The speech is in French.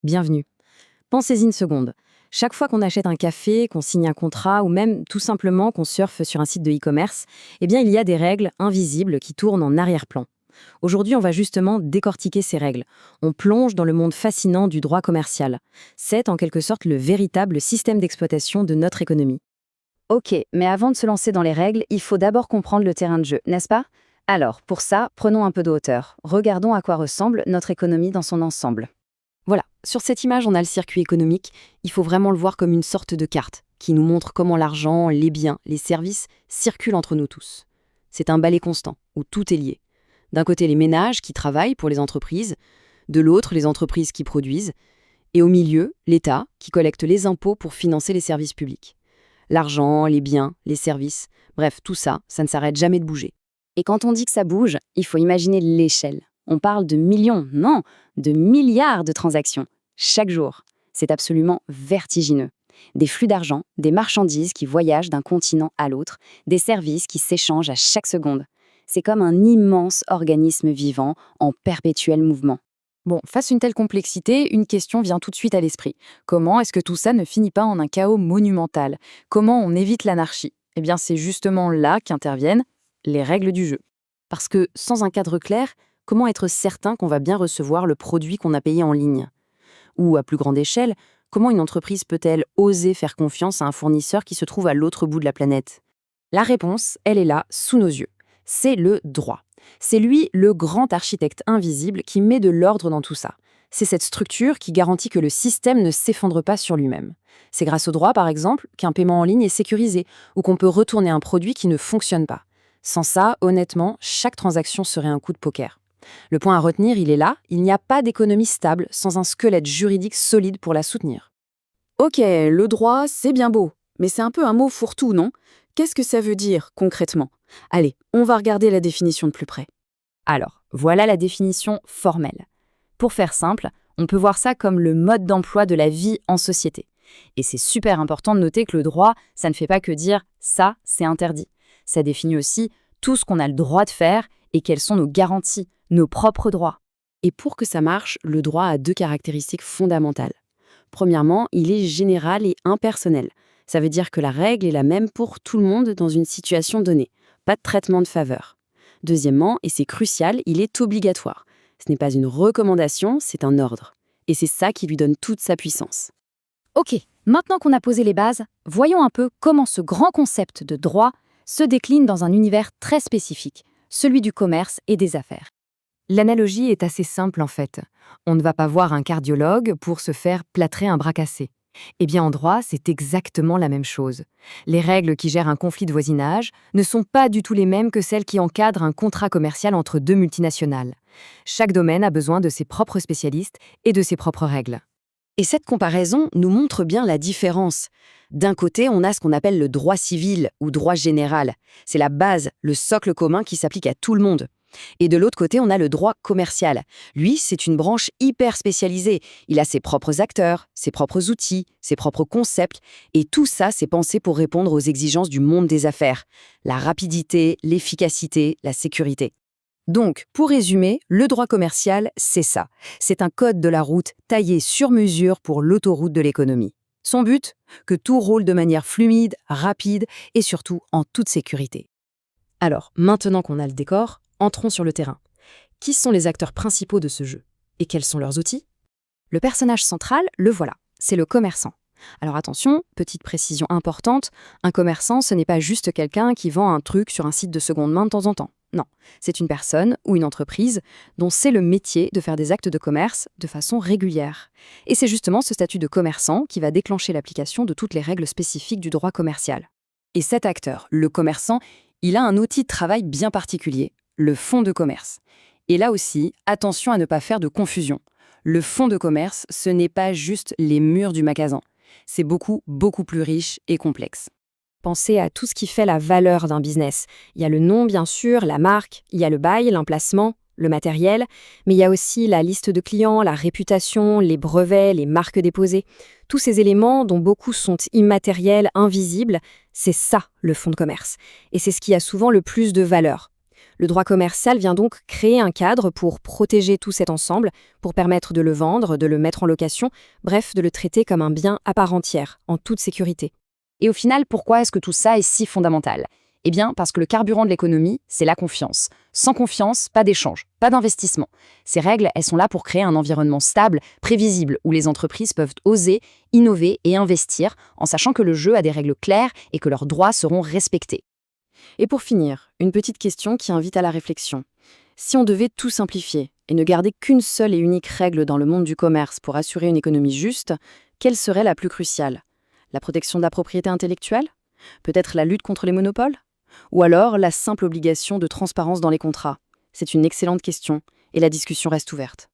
Bienvenue. Pensez-y une seconde. Chaque fois qu'on achète un café, qu'on signe un contrat ou même tout simplement qu'on surfe sur un site de e-commerce, eh bien il y a des règles invisibles qui tournent en arrière-plan. Aujourd'hui, on va justement décortiquer ces règles. On plonge dans le monde fascinant du droit commercial. C'est en quelque sorte le véritable système d'exploitation de notre économie. Ok, mais avant de se lancer dans les règles, il faut d'abord comprendre le terrain de jeu, n'est-ce pas? Alors, pour ça, prenons un peu de hauteur. Regardons à quoi ressemble notre économie dans son ensemble. Voilà, sur cette image, on a le circuit économique. Il faut vraiment le voir comme une sorte de carte qui nous montre comment l'argent, les biens, les services circulent entre nous tous. C'est un balai constant où tout est lié. D'un côté, les ménages qui travaillent pour les entreprises, de l'autre, les entreprises qui produisent, et au milieu, l'État qui collecte les impôts pour financer les services publics. L'argent, les biens, les services, bref, tout ça, ça ne s'arrête jamais de bouger. Et quand on dit que ça bouge, il faut imaginer l'échelle. On parle de millions, non, de milliards de transactions, chaque jour. C'est absolument vertigineux. Des flux d'argent, des marchandises qui voyagent d'un continent à l'autre, des services qui s'échangent à chaque seconde. C'est comme un immense organisme vivant en perpétuel mouvement. Bon, face à une telle complexité, une question vient tout de suite à l'esprit. Comment est-ce que tout ça ne finit pas en un chaos monumental? Comment on évite l'anarchie? Eh bien, c'est justement là qu'interviennent les règles du jeu. Parce que sans un cadre clair, comment être certain qu'on va bien recevoir le produit qu'on a payé en ligne? Ou à plus grande échelle, comment une entreprise peut-elle oser faire confiance à un fournisseur qui se trouve à l'autre bout de la planète? La réponse, elle est là, sous nos yeux. C'est le droit. C'est lui le grand architecte invisible qui met de l'ordre dans tout ça. C'est cette structure qui garantit que le système ne s'effondre pas sur lui-même. C'est grâce au droit, par exemple, qu'un paiement en ligne est sécurisé ou qu'on peut retourner un produit qui ne fonctionne pas. Sans ça, honnêtement, chaque transaction serait un coup de poker. Le point à retenir, il est là, il n'y a pas d'économie stable sans un squelette juridique solide pour la soutenir. Ok, le droit, c'est bien beau, mais c'est un peu un mot fourre-tout, non? Qu'est-ce que ça veut dire, concrètement? Allez, on va regarder la définition de plus près. Alors, voilà la définition formelle. Pour faire simple, on peut voir ça comme le mode d'emploi de la vie en société. Et c'est super important de noter que le droit, ça ne fait pas que dire « ça, c'est interdit ». Ça définit aussi tout ce qu'on a le droit de faire et quelles sont nos garanties, nos propres droits. Et pour que ça marche, le droit a deux caractéristiques fondamentales. Premièrement, il est général et impersonnel. Ça veut dire que la règle est la même pour tout le monde dans une situation donnée. Pas de traitement de faveur. Deuxièmement, et c'est crucial, il est obligatoire. Ce n'est pas une recommandation, c'est un ordre. Et c'est ça qui lui donne toute sa puissance. Ok, maintenant qu'on a posé les bases, voyons un peu comment ce grand concept de droit se décline dans un univers très spécifique, celui du commerce et des affaires. L'analogie est assez simple en fait. On ne va pas voir un cardiologue pour se faire plâtrer un bras cassé. Eh bien en droit, c'est exactement la même chose. Les règles qui gèrent un conflit de voisinage ne sont pas du tout les mêmes que celles qui encadrent un contrat commercial entre deux multinationales. Chaque domaine a besoin de ses propres spécialistes et de ses propres règles. Et cette comparaison nous montre bien la différence. D'un côté, on a ce qu'on appelle le droit civil ou droit général. C'est la base, le socle commun qui s'applique à tout le monde. Et de l'autre côté, on a le droit commercial. Lui, c'est une branche hyper spécialisée. Il a ses propres acteurs, ses propres outils, ses propres concepts. Et tout ça, c'est pensé pour répondre aux exigences du monde des affaires. La rapidité, l'efficacité, la sécurité. Donc, pour résumer, le droit commercial, c'est ça. C'est un code de la route taillé sur mesure pour l'autoroute de l'économie. Son but, que tout roule de manière fluide, rapide et surtout en toute sécurité. Alors, maintenant qu'on a le décor, entrons sur le terrain. Qui sont les acteurs principaux de ce jeu? Et quels sont leurs outils? Le personnage central, le voilà, c'est le commerçant. Alors attention, petite précision importante, un commerçant, ce n'est pas juste quelqu'un qui vend un truc sur un site de seconde main de temps en temps. Non, c'est une personne ou une entreprise dont c'est le métier de faire des actes de commerce de façon régulière. Et c'est justement ce statut de commerçant qui va déclencher l'application de toutes les règles spécifiques du droit commercial. Et cet acteur, le commerçant, il a un outil de travail bien particulier, le fonds de commerce. Et là aussi, attention à ne pas faire de confusion. Le fonds de commerce, ce n'est pas juste les murs du magasin. C'est beaucoup, beaucoup plus riche et complexe. Pensez à tout ce qui fait la valeur d'un business. Il y a le nom, bien sûr, la marque, il y a le bail, l'emplacement, le matériel, mais il y a aussi la liste de clients, la réputation, les brevets, les marques déposées. Tous ces éléments, dont beaucoup sont immatériels, invisibles, c'est ça, le fonds de commerce. Et c'est ce qui a souvent le plus de valeur. Le droit commercial vient donc créer un cadre pour protéger tout cet ensemble, pour permettre de le vendre, de le mettre en location, bref, de le traiter comme un bien à part entière, en toute sécurité. Et au final, pourquoi est-ce que tout ça est si fondamental ? Eh bien, parce que le carburant de l'économie, c'est la confiance. Sans confiance, pas d'échange, pas d'investissement. Ces règles, elles sont là pour créer un environnement stable, prévisible, où les entreprises peuvent oser, innover et investir, en sachant que le jeu a des règles claires et que leurs droits seront respectés. Et pour finir, une petite question qui invite à la réflexion. Si on devait tout simplifier et ne garder qu'une seule et unique règle dans le monde du commerce pour assurer une économie juste, quelle serait la plus cruciale ? La protection de la propriété intellectuelle ? Peut-être la lutte contre les monopoles ? Ou alors la simple obligation de transparence dans les contrats ? C'est une excellente question et la discussion reste ouverte.